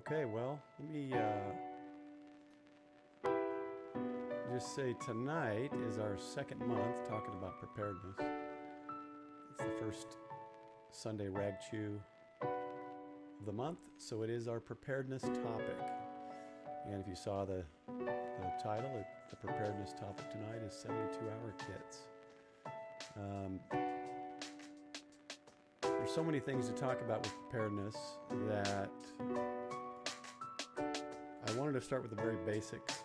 Okay, well, let me just say tonight is our second month talking about preparedness. It's the first Sunday Ragchew of the month, so it is our preparedness topic. And if you saw the title, the preparedness topic tonight is 72-hour kits. There's so many things to talk about with preparedness that I wanted to start with the very basics.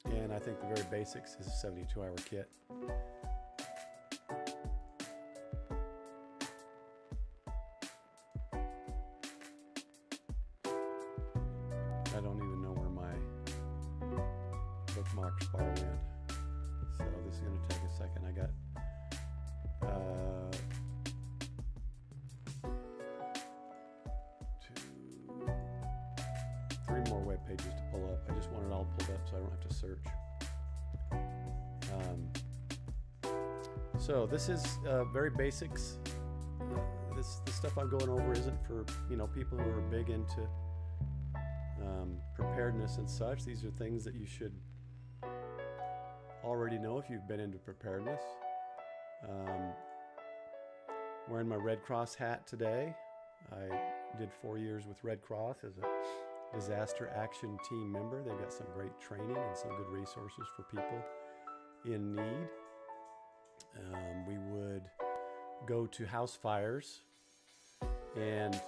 And I think the very basics is a 72-hour kit. I don't even know where my bookmarks bar went. So this is going to take a second. I got three more web pages to pull up. I just want it all pulled up so I don't have to search. So this is very basics. The stuff I'm going over isn't for people who are big into preparedness and such. These are things that you should already know if you've been into preparedness. Wearing my Red Cross hat today. I did 4 years with Red Cross as a disaster action team member. They've got some great training and some good resources for people in need. We would go to house fires and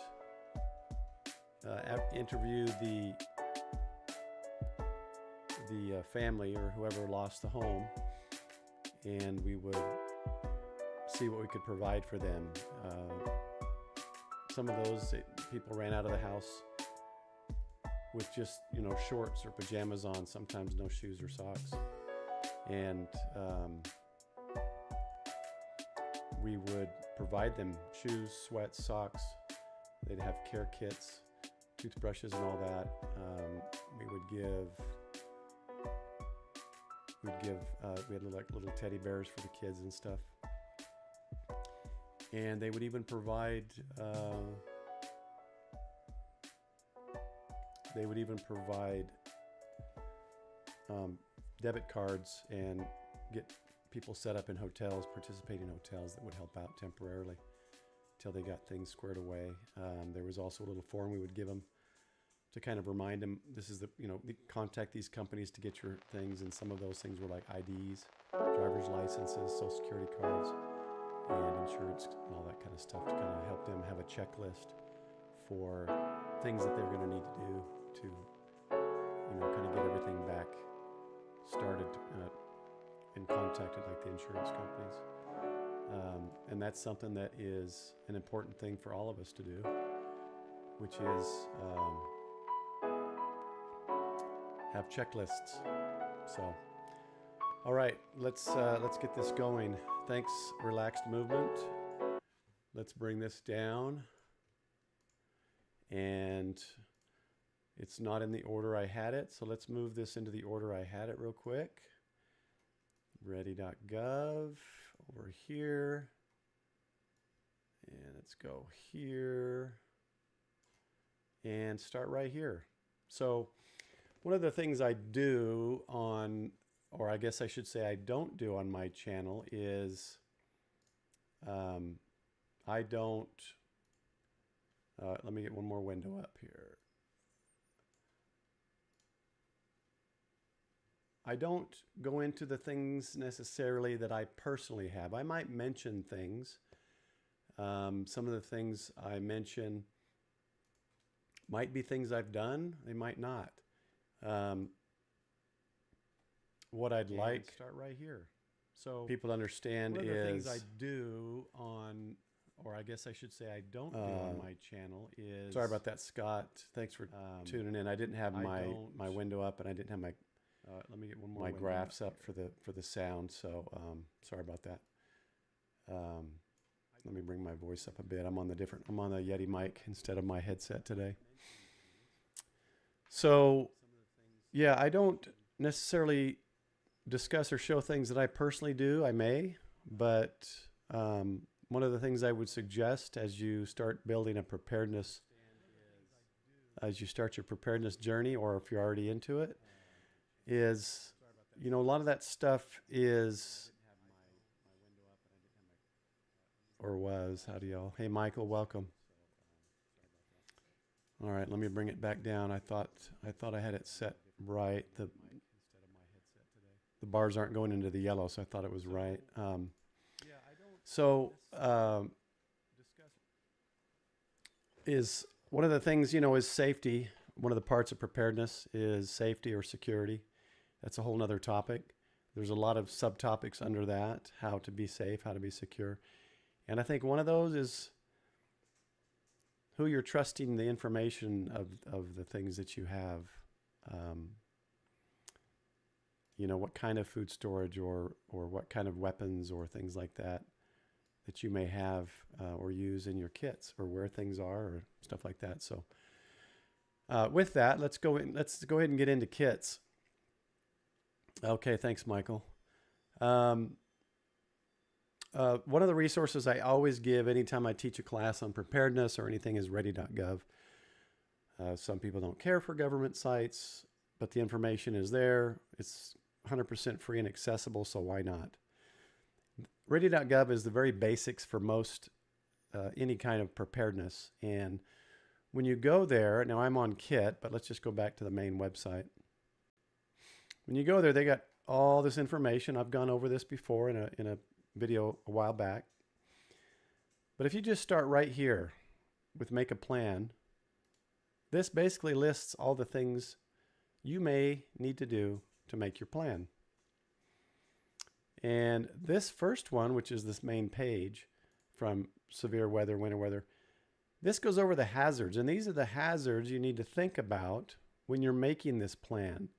interview the family or whoever lost the home, and we would see what we could provide for them. Some of those people ran out of the house with just shorts or pajamas on, sometimes no shoes or socks, and we would provide them shoes, sweats, socks. They'd have care kits, toothbrushes and all that. We had little teddy bears for the kids and stuff. And they would even provide debit cards and get people set up in hotels, participating hotels that would help out temporarily until they got things squared away. There was also a little form we would give them to kind of remind them, this is contact these companies to get your things, and some of those things were like IDs, driver's licenses, social security cards, and insurance and all that kind of stuff to kind of help them have a checklist for things that they're going to need to do to, kind of get everything back started and contacted like the insurance companies. And that's something that is an important thing for all of us to do, which is have checklists. So, all right, let's get this going. Thanks, relaxed movement. Let's bring this down. And it's not in the order I had it, so let's move this into the order I had it real quick. Ready.gov over here. And let's go here and start right here. So one of the things I do on, or I guess I should say I don't do on my channel is I don't, let me get one more window up here. I don't go into the things necessarily that I personally have. I might mention things. Some of the things I mention might be things I've done. They might not. What I'd like start right here. So people to understand one of the things I do on, or I guess I should say I don't do on my channel is. Sorry about that, Scott. Thanks for tuning in. I didn't have my window up, and I didn't have my let me get one more. My graphs up for the sound. So sorry about that. Let me bring my voice up a bit. I'm on the Yeti mic instead of my headset today. So yeah, I don't necessarily discuss or show things that I personally do. I may, but one of the things I would suggest as you start building a preparedness, as you start your preparedness journey, or if you're already into it, is, a lot of that stuff is, or was, hey, Michael, welcome. All right, let me bring it back down. I thought I had it set right. The bars aren't going into the yellow, so I thought it was right. Is one of the things, is safety. One of the parts of preparedness is safety or security. That's a whole nother topic. There's a lot of subtopics under that, how to be safe, how to be secure. And I think one of those is who you're trusting the information of the things that you have. What kind of food storage or what kind of weapons or things like that you may have or use in your kits, or where things are or stuff like that. So with that, let's go ahead and get into kits. Okay, thanks, Michael. One of the resources I always give anytime I teach a class on preparedness or anything is ready.gov. Some people don't care for government sites, but the information is there. It's 100% free and accessible, so why not? Ready.gov is the very basics for most any kind of preparedness. And when you go there, now I'm on Kit, but let's just go back to the main website. When you go there, they got all this information. I've gone over this before in a video a while back. But if you just start right here with make a plan, this basically lists all the things you may need to do to make your plan. And this first one, which is this main page from severe weather, winter weather, this goes over the hazards. And these are the hazards you need to think about when you're making this plan.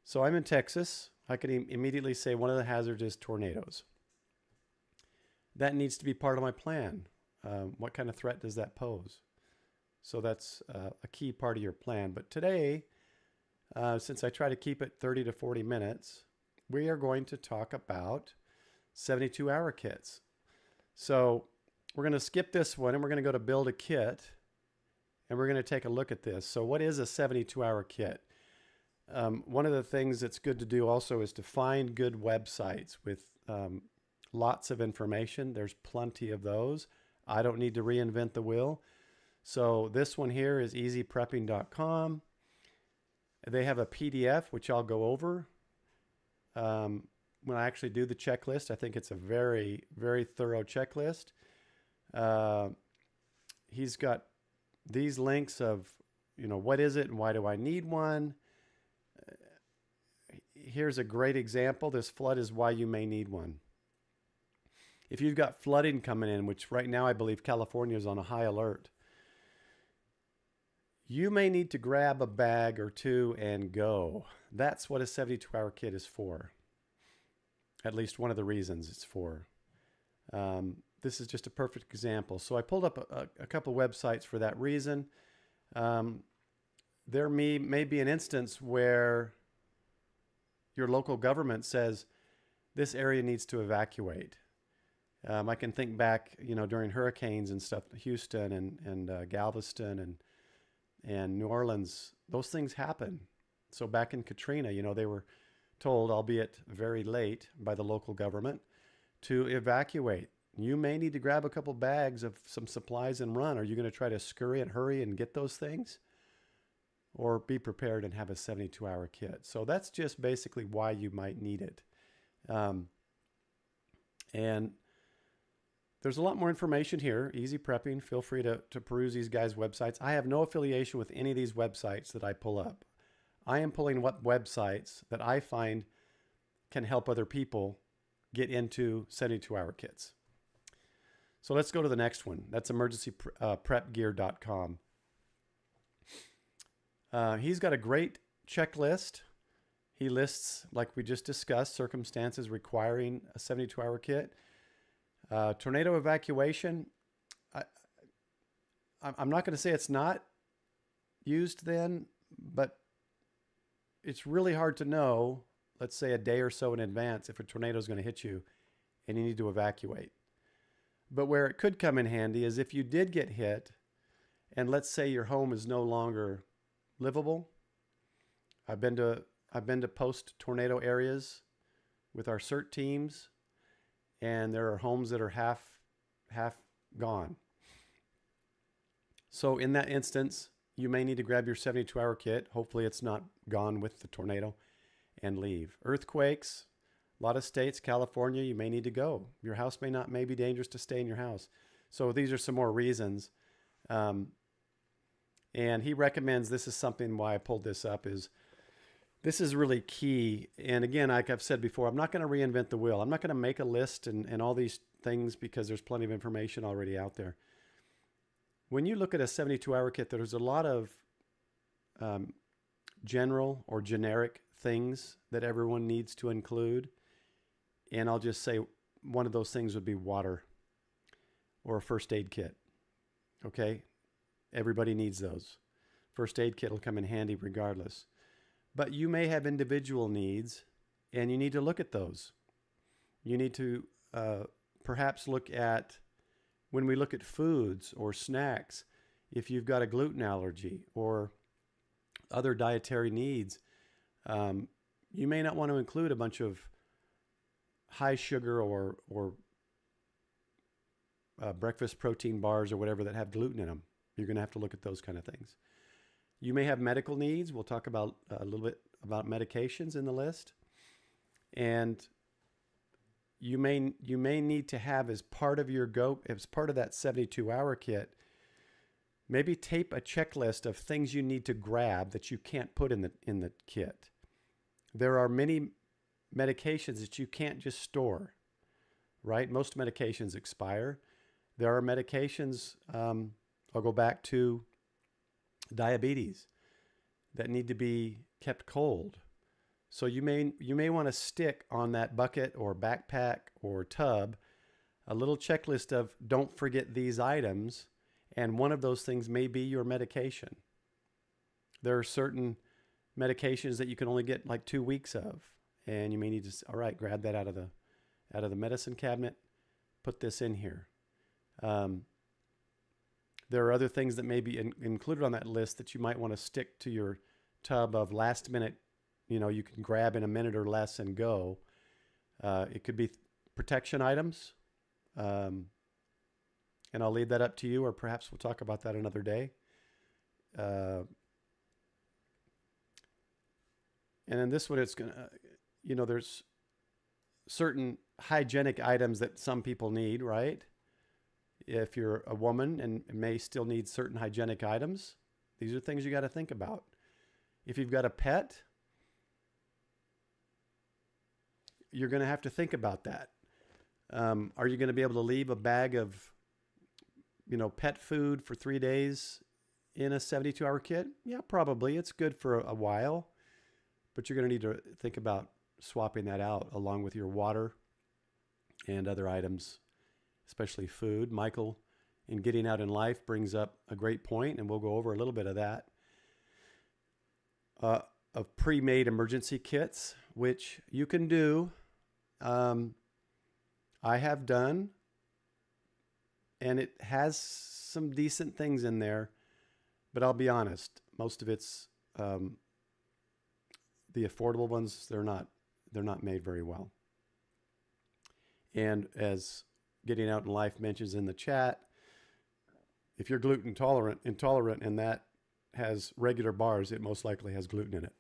So I'm in Texas. I can immediately say one of the hazards is tornadoes. That needs to be part of my plan. What kind of threat does that pose? So that's a key part of your plan. But today, since I try to keep it 30 to 40 minutes, we are going to talk about 72-hour kits. So we're going to skip this one and we're going to go to build a kit and we're going to take a look at this. So what is a 72-hour kit? One of the things that's good to do also is to find good websites with lots of information. There's plenty of those. I don't need to reinvent the wheel. So this one here is easyprepping.com. They have a PDF, which I'll go over. When I actually do the checklist, I think it's a very, very thorough checklist. He's got these links of, what is it and why do I need one? Here's a great example. This flood is why you may need one. If you've got flooding coming in, which right now I believe California is on a high alert, you may need to grab a bag or two and go. That's what a 72-hour kit is for. At least one of the reasons it's for. This is just a perfect example. So I pulled up a couple websites for that reason. There may be an instance where your local government says this area needs to evacuate. I can think back, during hurricanes and stuff, Houston and Galveston and New Orleans, those things happen. So back in Katrina, they were told, albeit very late, by the local government to evacuate. You may need to grab a couple bags of some supplies and run. Are you going to try to scurry and hurry and get those things? Or be prepared and have a 72-hour kit. So that's just basically why you might need it. And there's a lot more information here. Easy Prepping. Feel free to peruse these guys' websites. I have no affiliation with any of these websites that I pull up. I am pulling what websites that I find can help other people get into 72-hour kits. So let's go to the next one. That's emergencyprepgear.com. He's got a great checklist. He lists, like we just discussed, circumstances requiring a 72-hour kit. Tornado evacuation, I'm not going to say it's not used then, but it's really hard to know, let's say a day or so in advance, if a tornado is going to hit you and you need to evacuate. But where it could come in handy is if you did get hit, and let's say your home is no longer livable. I've been to post-tornado areas with our CERT teams, and there are homes that are half gone. So in that instance, you may need to grab your 72-hour kit. Hopefully it's not gone with the tornado, and leave. Earthquakes, a lot of states, California, you may need to go. Your house may be dangerous to stay in your house. So these are some more reasons. And he recommends, this is something why I pulled this up, is this is really key. And again, like I've said before, I'm not going to reinvent the wheel. I'm not going to make a list and all these things because there's plenty of information already out there. When you look at a 72-hour kit, there's a lot of general or generic things that everyone needs to include. And I'll just say one of those things would be water or a first aid kit. Okay? Everybody needs those. First aid kit will come in handy regardless. But you may have individual needs, and you need to look at those. You need to perhaps look at, when we look at foods or snacks, if you've got a gluten allergy or other dietary needs, you may not want to include a bunch of high sugar or breakfast protein bars or whatever that have gluten in them. You're going to have to look at those kind of things. You may have medical needs. We'll talk about a little bit about medications in the list. And you may need to have, as part of that 72-hour kit, maybe tape a checklist of things you need to grab that you can't put in the kit. There are many medications that you can't just store, right? Most medications expire. There are medications, I'll go back to diabetes, that need to be kept cold. So you may want to stick on that bucket or backpack or tub a little checklist of don't forget these items, and one of those things may be your medication. There are certain medications that you can only get like 2 weeks of, and you may need to, all right, grab that out of the medicine cabinet, put this in here. There are other things that may be included on that list that you might want to stick to your tub of last minute, you can grab in a minute or less and go. It could be protection items. And I'll leave that up to you, or perhaps we'll talk about that another day. And in this one, it's going to, there's certain hygienic items that some people need, right? If you're a woman and may still need certain hygienic items, these are things you got to think about. If you've got a pet, you're going to have to think about that. Are you going to be able to leave a bag of, pet food for 3 days in a 72-hour kit? Yeah, probably. It's good for a while, but you're going to need to think about swapping that out along with your water and other items, especially food. Michael, in Getting Out in Life, brings up a great point, and we'll go over a little bit of that, of pre-made emergency kits, which you can do. I have done, and it has some decent things in there, but I'll be honest, most of it's the affordable ones. They're not made very well. And as Getting Out in Life mentions in the chat, if you're gluten intolerant, and that has regular bars, it most likely has gluten in it.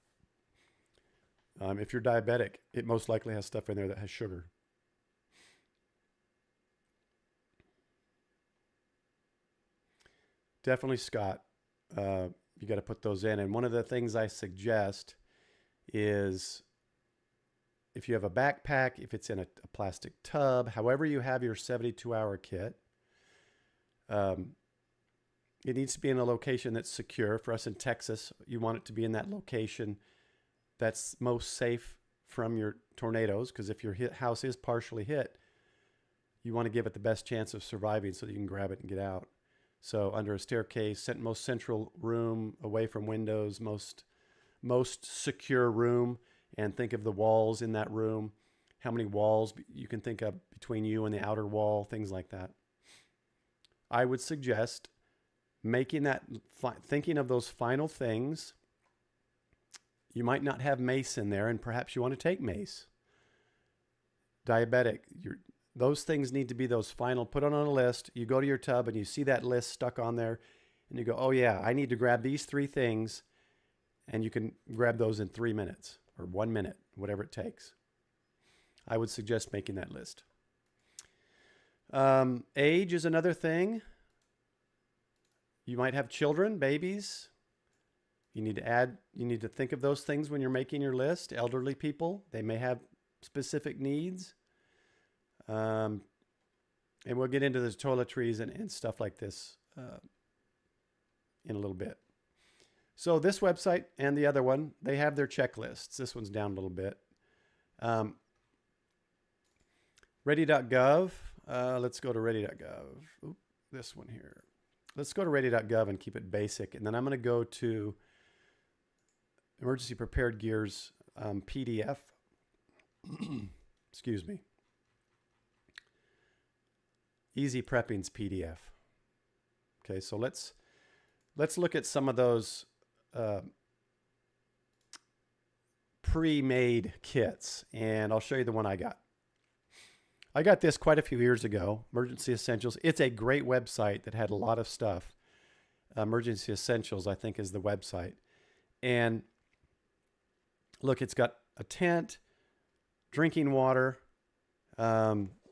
If you're diabetic, it most likely has stuff in there that has sugar. Definitely, Scott, you got to put those in. And one of the things I suggest is, if you have a backpack, if it's in a plastic tub, however you have your 72-hour kit, it needs to be in a location that's secure. For us in Texas, you want it to be in that location that's most safe from your tornadoes, because if your house is partially hit, you want to give it the best chance of surviving so that you can grab it and get out. So under a staircase, most central room, away from windows, most secure room, and think of the walls in that room, how many walls you can think of between you and the outer wall, things like that. I would suggest making that, thinking of those final things. You might not have mace in there, and perhaps you want to take mace. Diabetic, those things need to be those final, put on a list. You go to your tub and you see that list stuck on there, and you go, oh yeah, I need to grab these 3 things, and you can grab those in 3 minutes or 1 minute, whatever it takes. I would suggest making that list. Age is another thing. You might have children, babies. You need to think of those things when you're making your list. Elderly people, they may have specific needs. And we'll get into the toiletries and stuff like this in a little bit. So this website and the other one, they have their checklists. This one's down a little bit. Ready.gov. Let's go to ready.gov. Oop, this one here. Let's go to ready.gov and keep it basic. And then I'm going to go to Emergency Prepared Gear's PDF. Excuse me. Easy Prepping's PDF. Okay, so let's look at some of those pre-made kits, and I'll show you the one I got. I got this quite a few years ago, Emergency Essentials. It's a great website that had a lot of stuff. Emergency Essentials, I think, is the website. And look, it's got a tent, drinking water,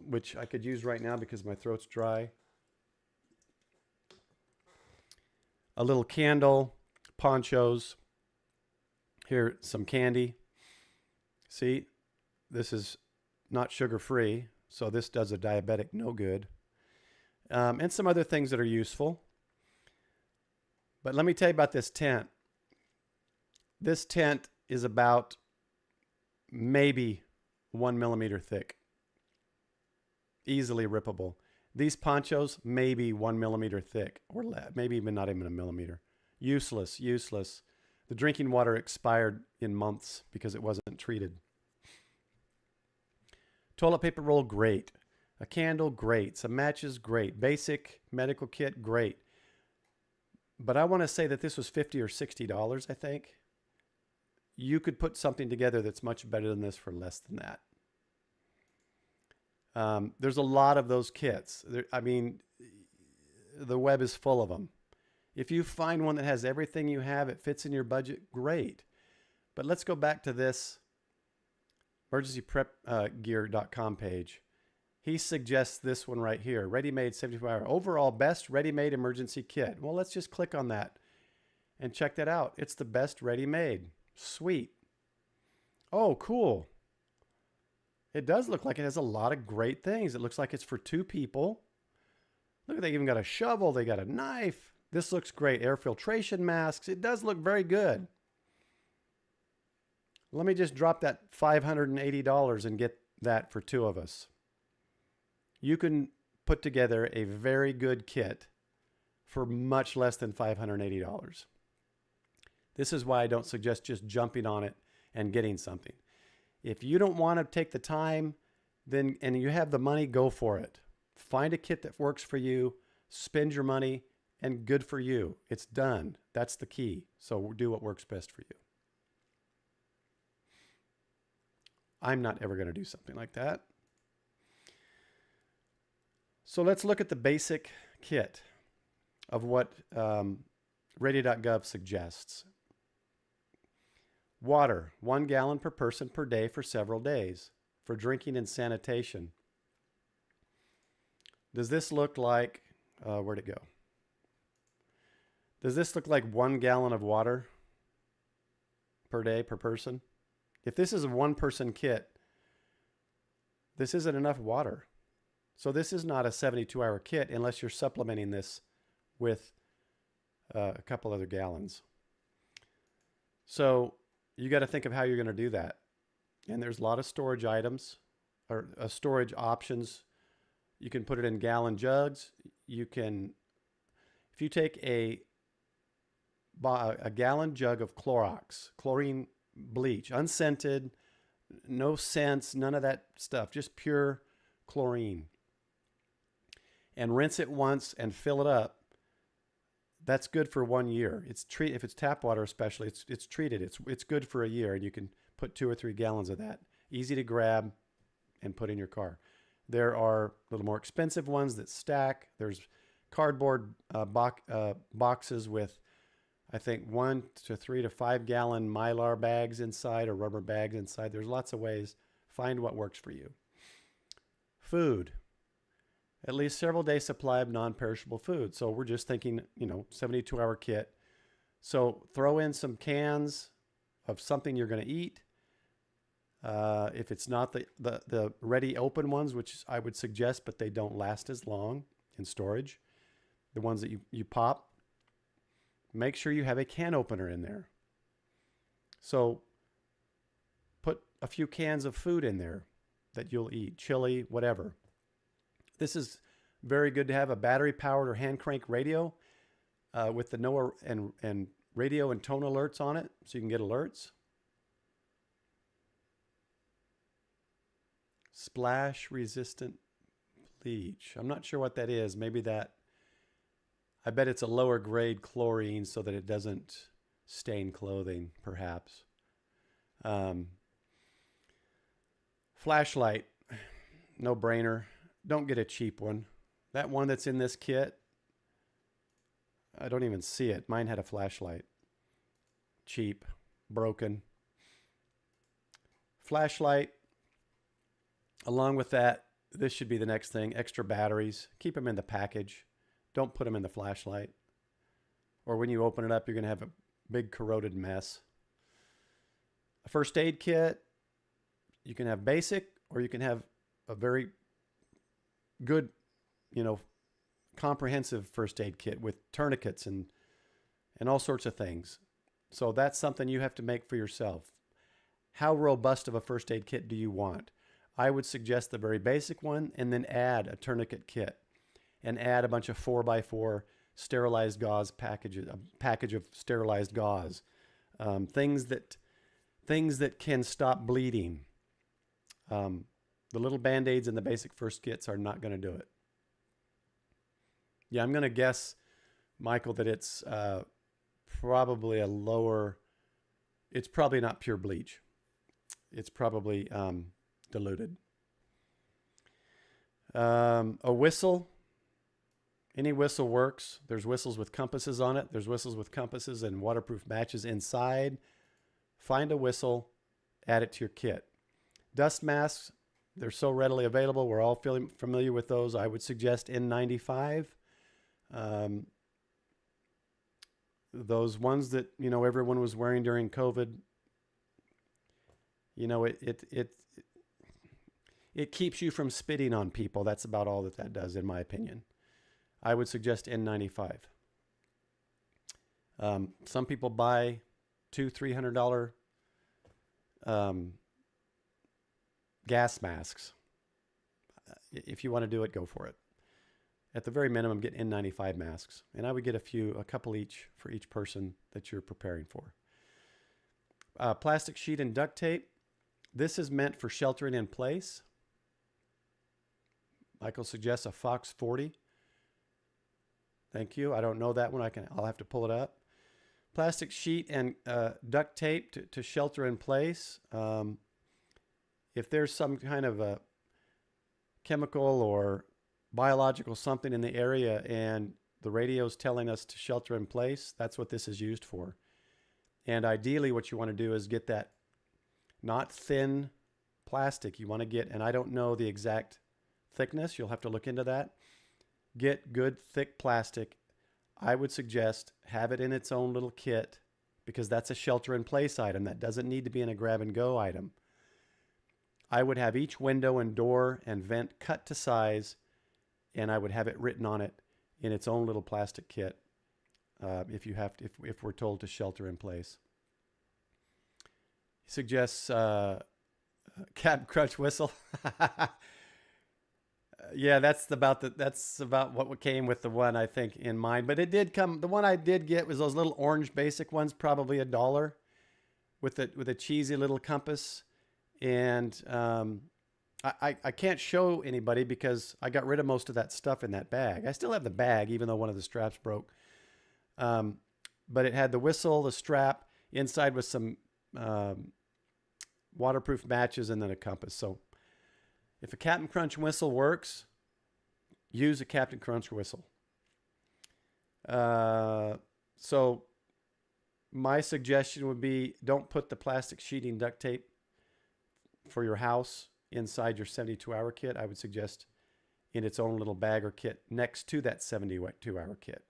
which I could use right now because my throat's dry. A little candle, ponchos. Here, some candy. See, this is not sugar-free, so this does a diabetic no good. And some other things that are useful. But let me tell you about this tent. This tent is about maybe 1 millimeter thick. Easily rippable. These ponchos, maybe 1 millimeter thick, or maybe even not even a millimeter. Useless, useless. The drinking water expired in months because it wasn't treated. Toilet paper roll, great. A candle, great. Some matches, great. Basic medical kit, great. But I want to say that this was $50 or $60, I think. You could put something together that's much better than this for less than that. There's a lot of those kits. I mean, the web is full of them. If you find one that has everything you have, it fits in your budget, great. But let's go back to this emergencyprepgear.com page. He suggests this one right here, ready-made 74-hour overall best ready-made emergency kit. Well, let's just click on that and check that out. It's the best ready-made. Sweet. Oh, cool. It does look like it has a lot of great things. It looks like it's for 2 people. Look, they even got a shovel. They got a knife. This looks great. Air filtration masks. It does look very good. Let me just drop that $580 and get that for 2 of us. You can put together a very good kit for much less than $580. This is why I don't suggest just jumping on it and getting something. If you don't want to take the time, then and you have the money, go for it. Find a kit that works for you, spend your money, and good for you. It's done. That's the key. So do what works best for you. I'm not ever going to do something like that. So let's look at the basic kit of what ready.gov suggests. Water, 1 gallon per person per day for several days for drinking and sanitation. Does this look like, where'd it go? Does this look like 1 gallon of water per day per person? If this is a 1-person kit, this isn't enough water. So this is not a 72-hour kit unless you're supplementing this with a couple other gallons. So you got to think of how you're going to do that. And there's a lot of storage items or storage options. You can put it in gallon jugs. You can, if you take a gallon jug of Clorox, chlorine bleach, unscented, no scents, none of that stuff, just pure chlorine. and rinse it once and fill it up, that's good for 1 year. If it's tap water especially, it's treated. It's good for a year, and you can put 2 or 3 gallons of that. Easy to grab and put in your car. There are a little more expensive ones that stack. There's cardboard boxes with, I think, 1 to 3 to 5 gallon Mylar bags inside, or rubber bags inside. There's lots of ways. Find what works for you. Food. At least several days supply of non-perishable food. So we're just thinking, 72-hour kit. So throw in some cans of something you're going to eat. If it's not the ready open ones, which I would suggest, but they don't last as long in storage, the ones that you pop, make sure you have a can opener in there. So put a few cans of food in there that you'll eat, chili, whatever. This is very good to have a battery-powered or hand-crank radio with the NOAA and radio and tone alerts on it, so you can get alerts. Splash-resistant bleach. I'm not sure what that is. Maybe that, I bet it's a lower grade chlorine so that it doesn't stain clothing, perhaps. Flashlight, no brainer. Don't get a cheap one. That one that's in this kit, I don't even see it. Mine had a flashlight. Cheap, broken. Flashlight. Along with that, this should be the next thing. Extra batteries. Keep them in the package. Don't put them in the flashlight. Or when you open it up, you're going to have a big corroded mess. A first aid kit. You can have basic, or you can have a very good, comprehensive first aid kit with tourniquets and all sorts of things. So that's something you have to make for yourself. How robust of a first aid kit do you want? I would suggest the very basic one, and then add a tourniquet kit and add a bunch of 4x4 sterilized gauze packages, a package of sterilized gauze, things that can stop bleeding. The little Band-Aids and the basic first kits are not going to do it. Yeah, I'm going to guess, Michael, that it's probably a lower, it's probably not pure bleach. It's probably diluted. A whistle. Any whistle works. There's whistles with compasses on it. There's whistles with compasses and waterproof matches inside. Find a whistle, add it to your kit. Dust masks, they're so readily available. We're all familiar with those. I would suggest N95. Those ones that, everyone was wearing during COVID, it keeps you from spitting on people. That's about all that does, in my opinion. I would suggest N95. Some people buy $200-$300 gas masks. If you want to do it, go for it. At the very minimum, get N95 masks. And I would get a couple each for each person that you're preparing for. Plastic sheet and duct tape. This is meant for sheltering in place. Michael suggests a Fox 40. Thank you. I don't know that one. I'll have to pull it up. Plastic sheet and duct tape to shelter in place. If there's some kind of a chemical or biological something in the area and the radio's telling us to shelter in place, that's what this is used for. And ideally what you want to do is get that not thin plastic. You want to get, and I don't know the exact thickness, you'll have to look into that. Get good thick plastic. I would suggest have it in its own little kit, because that's a shelter in place item. That doesn't need to be in a grab and go item. I would have each window and door and vent cut to size, and I would have it written on it in its own little plastic kit. If we're told to shelter in place. He suggests Captain Crunch whistle. Yeah, that's about what came with the one, I think, in mind. But it did come. The one I did get was those little orange basic ones, probably $1, with a cheesy little compass. And I can't show anybody because I got rid of most of that stuff in that bag. I still have the bag, even though one of the straps broke. But it had the whistle, the strap, inside with some waterproof matches, and then a compass. So if a Captain Crunch whistle works, use a Captain Crunch whistle. So my suggestion would be, don't put the plastic sheeting duct tape for your house inside your 72-hour kit. I would suggest in its own little bag or kit next to that 72-hour kit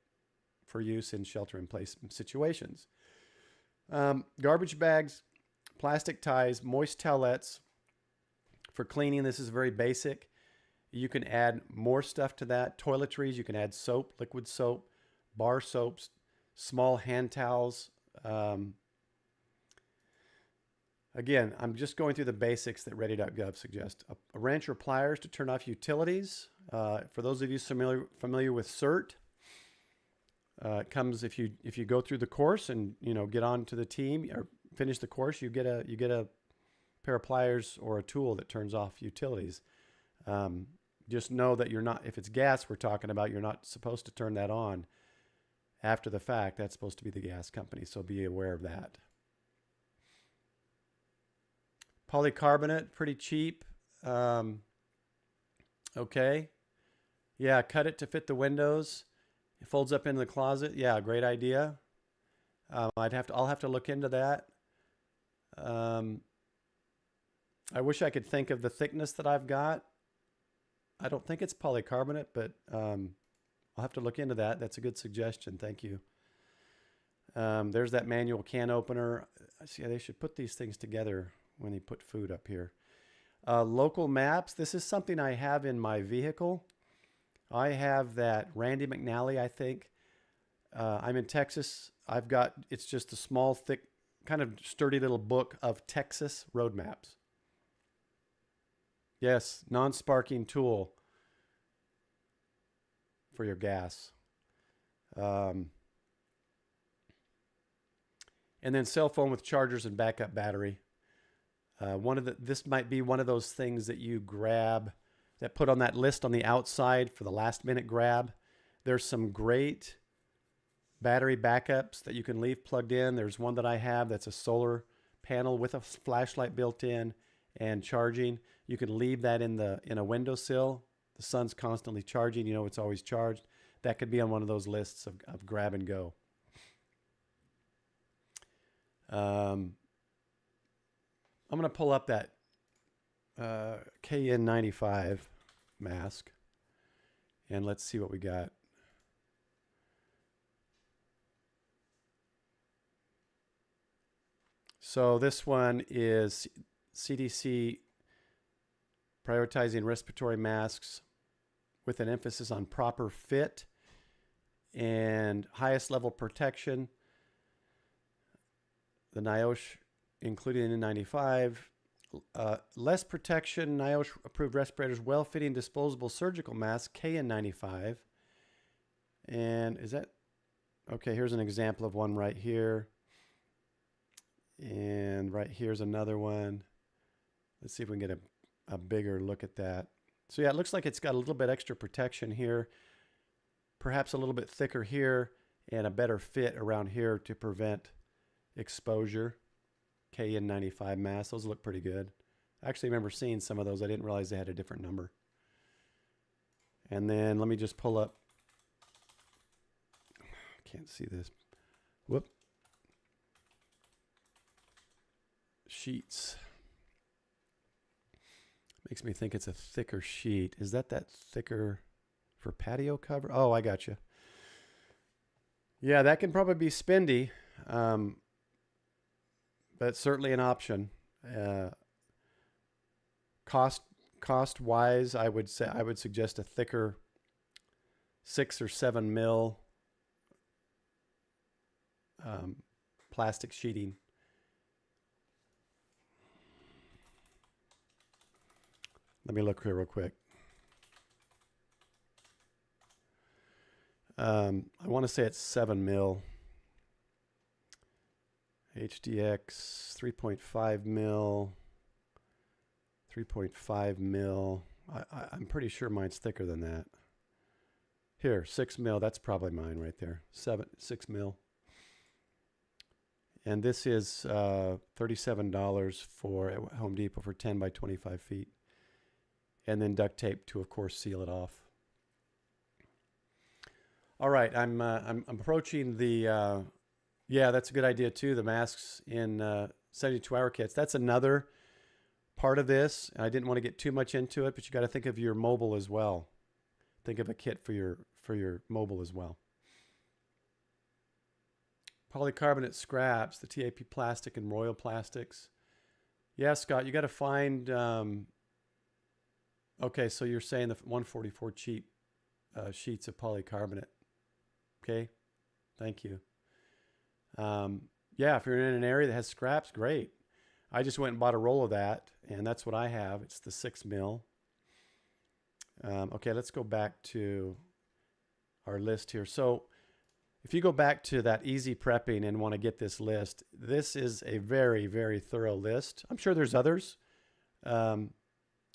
for use in shelter-in-place situations. Garbage bags, plastic ties, moist towelettes. For cleaning, this is very basic. You can add more stuff to that. Toiletries, you can add soap, liquid soap, bar soaps, small hand towels. Again, I'm just going through the basics that ready.gov suggests. A wrench or pliers to turn off utilities. For those of you familiar with CERT, it comes if you go through the course and get on to the team or finish the course, you get a pair of pliers or a tool that turns off utilities. Just know that you're not, if it's gas we're talking about, you're not supposed to turn that on after the fact. That's supposed to be the gas company, so be aware of that. Polycarbonate, pretty cheap. Okay. Yeah, cut it to fit the windows. It folds up into the closet. Yeah, great idea. I'll have to look into that. I wish I could think of the thickness that I've got. I don't think it's polycarbonate, but I'll have to look into that. That's a good suggestion. Thank you. There's that manual can opener. See, they should put these things together when they put food up here. Local maps. This is something I have in my vehicle. I have that Randy McNally, I think. I'm in Texas. It's just a small, thick, kind of sturdy little book of Texas road maps. Yes, non-sparking tool for your gas. And then cell phone with chargers and backup battery. This might be one of those things that you grab, that put on that list on the outside for the last minute grab. There's some great battery backups that you can leave plugged in. There's one that I have that's a solar panel with a flashlight built in and charging. You can leave that in a windowsill. The sun's constantly charging. It's always charged. That could be on one of those lists of grab and go. I'm going to pull up that KN95 mask and let's see what we got. So this one is CDC prioritizing respiratory masks with an emphasis on proper fit and highest level protection. The NIOSH, including the N95, less protection, NIOSH approved respirators, well-fitting disposable surgical mask, KN95. And is that, okay, here's an example of one right here. And right here's another one. Let's see if we can get a bigger look at that. So yeah, it looks like it's got a little bit extra protection here, perhaps a little bit thicker here, and a better fit around here to prevent exposure. KN95 masks, those look pretty good. I actually remember seeing some of those. I didn't realize they had a different number. And then let me just pull up. Can't see this. Whoop. Sheets. Makes me think it's a thicker sheet. Is that thicker for patio cover? Oh, I got you. Yeah, that can probably be spendy, but it's certainly an option. Cost wise, I would suggest a thicker 6 or 7 mil plastic sheeting. Let me look here real quick. I want to say it's 7 mil. HDX 3.5 mil. 3.5 mil. I'm pretty sure mine's thicker than that. Here, 6 mil. That's probably mine right there. 6 mil. And this is $37 for at Home Depot for 10 by 25 feet. And then duct tape to, of course, seal it off. All right, I'm approaching the. Yeah, that's a good idea too. The masks in 72-hour kits. That's another part of this. I didn't want to get too much into it, but you got to think of your mobile as well. Think of a kit for your mobile as well. Polycarbonate scraps, the TAP plastic and Royal Plastics. Yeah, Scott, you got to find. Okay, so you're saying the 144 cheap sheets of polycarbonate. Okay, thank you. Yeah, if you're in an area that has scraps, great. I just went and bought a roll of that, and that's what I have. It's the 6 mil. Okay, let's go back to our list here. So if you go back to that easy prepping and want to get this list, this is a very, very thorough list. I'm sure there's others. And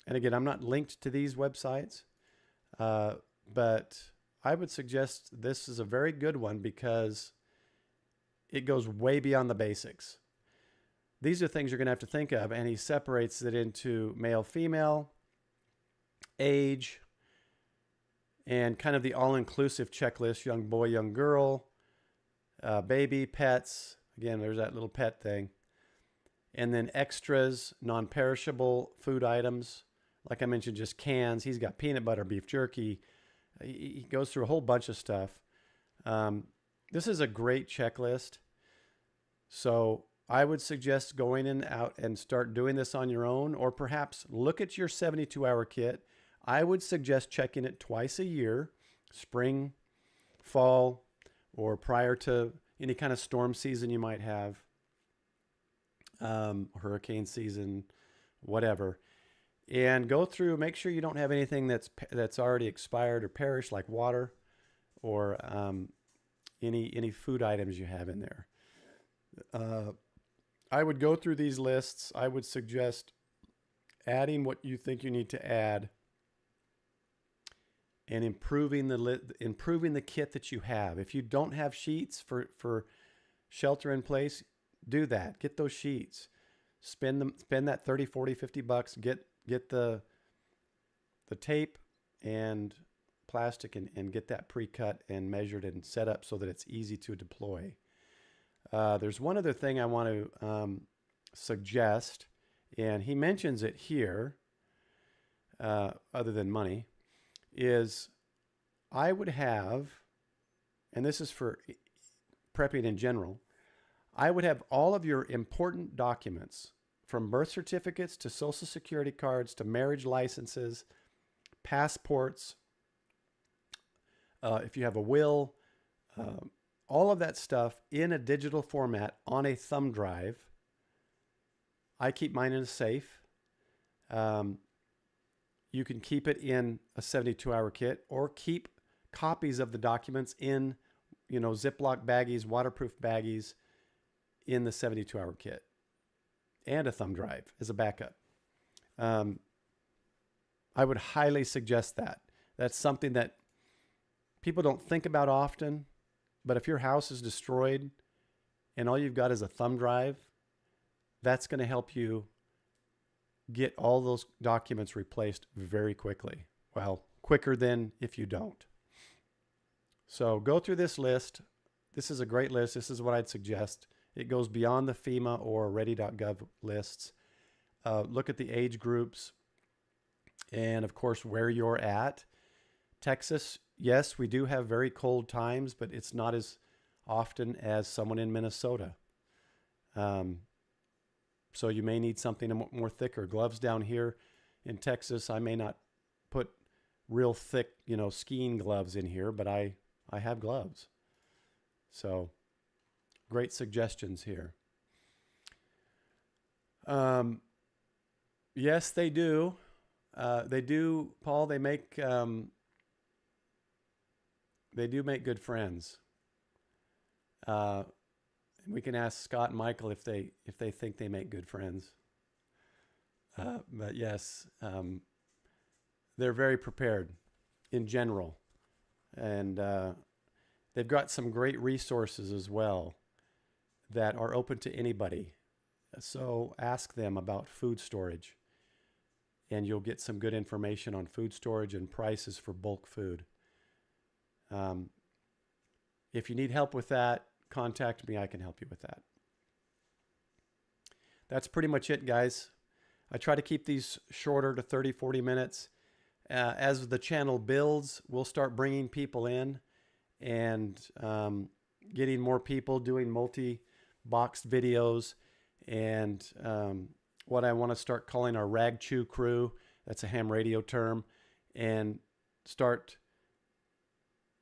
again, I'm not linked to these websites, but I would suggest this is a very good one because it goes way beyond the basics. These are things you're going to have to think of, and he separates it into male, female, age, and kind of the all-inclusive checklist: young boy, young girl, baby, pets. Again, there's that little pet thing. And then extras, non-perishable food items. Like I mentioned, just cans. He's got peanut butter, beef jerky. He goes through a whole bunch of stuff. This is a great checklist. So I would suggest going in out and start doing this on your own, or perhaps look at your 72-hour kit. I would suggest checking it twice a year, spring, fall, or prior to any kind of storm season you might have, hurricane season, whatever. And go through, make sure you don't have anything that's already expired or perished, like water or any food items you have in there. I would go through these lists. I would suggest adding what you think you need to add and improving the kit that you have. If you don't have sheets for shelter in place, do that. Get those sheets. Spend that 30, 40, 50 bucks. Get the tape and plastic and get that pre-cut and measured and set up so that it's easy to deploy. There's one other thing I want to suggest, and he mentions it here, other than money, is I would have, and this is for prepping in general, I would have all of your important documents, from birth certificates to social security cards to marriage licenses, passports, if you have a will, all of that stuff in a digital format on a thumb drive. I keep mine in a safe. You can keep it in a 72-hour kit, or keep copies of the documents in, Ziploc baggies, waterproof baggies in the 72-hour kit, and a thumb drive as a backup. I would highly suggest that. That's something that people don't think about often, but if your house is destroyed and all you've got is a thumb drive, that's going to help you get all those documents replaced very quickly. Well, quicker than if you don't. So go through this list. This is a great list. This is what I'd suggest. It goes beyond the FEMA or ready.gov lists. Look at the age groups and, of course, where you're at. Texas, yes, we do have very cold times, but it's not as often as someone in Minnesota. So you may need something more thicker. Gloves down here in Texas, I may not put real thick, skiing gloves in here, but I have gloves. So great suggestions here. Yes, they do. They do, Paul. They do make good friends. We can ask Scott and Michael if they think they make good friends. But yes, they're very prepared in general. And they've got some great resources as well that are open to anybody. So ask them about food storage, and you'll get some good information on food storage and prices for bulk food. If you need help with that, contact me. I can help you with that. That's pretty much it, guys. I try to keep these shorter to 30, 40 minutes. As the channel builds, we'll start bringing people in and getting more people doing multi-boxed videos, and what I want to start calling our Ragchew Crew. That's a ham radio term. And start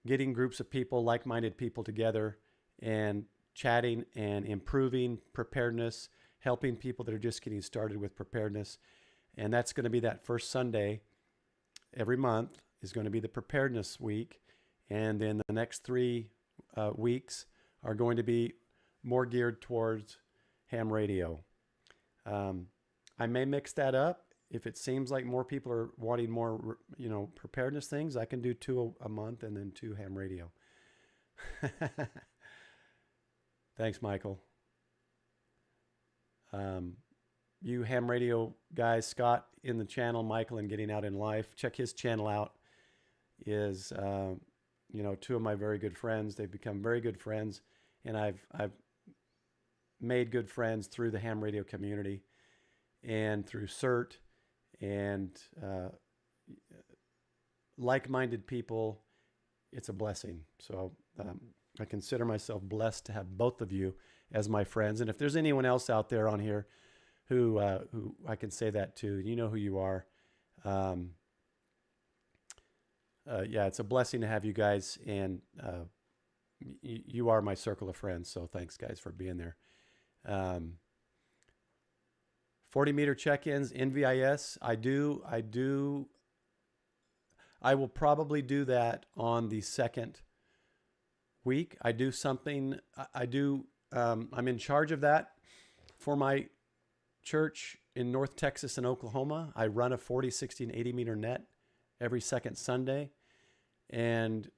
getting groups of people, like-minded people together and chatting and improving preparedness, helping people that are just getting started with preparedness. And that's going to be that first Sunday every month is going to be the preparedness week. And then the next 3 weeks are going to be more geared towards ham radio. I may mix that up. If it seems like more people are wanting more, preparedness things, I can do 2 a month and then 2 ham radio. Thanks, Michael. You ham radio guys, Scott in the channel, Michael and Getting Out in Life, check his channel out. Is 2 of my very good friends. They've become very good friends, and I've made good friends through the ham radio community and through CERT and like-minded people. It's a blessing. So I consider myself blessed to have both of you as my friends. And if there's anyone else out there on here who I can say that to, you know who you are. Yeah, it's a blessing to have you guys, and you are my circle of friends. So thanks, guys, for being there. 40-meter check-ins, NVIS. I will probably do that on the second week. I do something. I'm in charge of that for my church in North Texas and Oklahoma. I run a 40, 60, and 80-meter net every second Sunday. And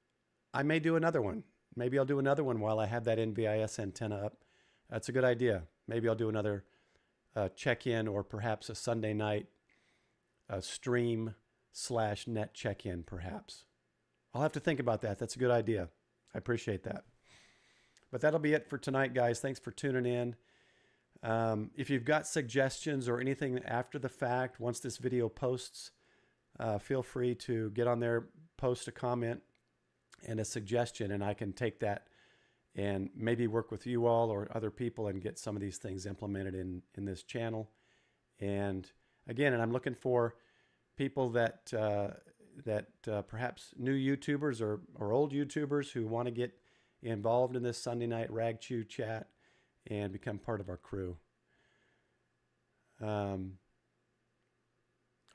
I may do another one. Maybe I'll do another one while I have that NVIS antenna up. That's a good idea. Maybe I'll do another check-in, or perhaps a Sunday night stream/net check-in, perhaps. I'll have to think about that. That's a good idea. I appreciate that. But that'll be it for tonight, guys. Thanks for tuning in. If you've got suggestions or anything after the fact, once this video posts, feel free to get on there, post a comment and a suggestion, and I can take that and maybe work with you all or other people and get some of these things implemented in this channel. And again, I'm looking for people that perhaps new YouTubers or old YouTubers who want to get involved in this Sunday night Ragchew chat and become part of our crew.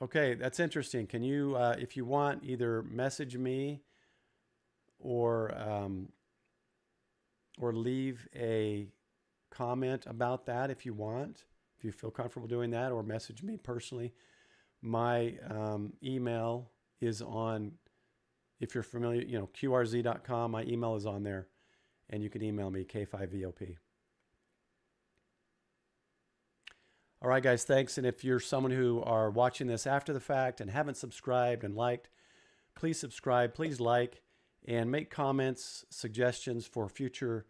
Okay, that's interesting. Can you, if you want, either message me or leave a comment about that if you want, if you feel comfortable doing that, or message me personally. My email is on, if you're familiar, QRZ.com. My email is on there, and you can email me, K5VOP. All right, guys, thanks. And if you're someone who are watching this after the fact and haven't subscribed and liked, please subscribe, please like, and make comments, suggestions for future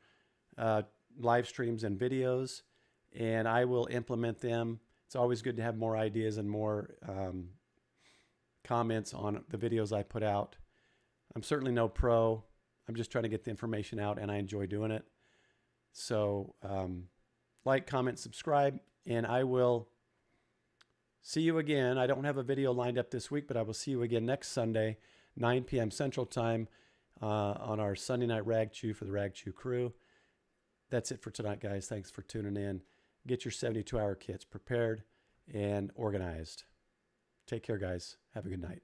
live streams and videos, and I will implement them. It's always good to have more ideas and more comments on the videos I put out. I'm certainly no pro. I'm just trying to get the information out, and I enjoy doing it. So like, comment, subscribe, and I will see you again. I don't have a video lined up this week, but I will see you again next Sunday, 9 p.m. Central Time, on our Sunday night Ragchew for the Ragchew Crew. That's it for tonight, guys. Thanks for tuning in. Get your 72-hour kits prepared and organized. Take care, guys. Have a good night.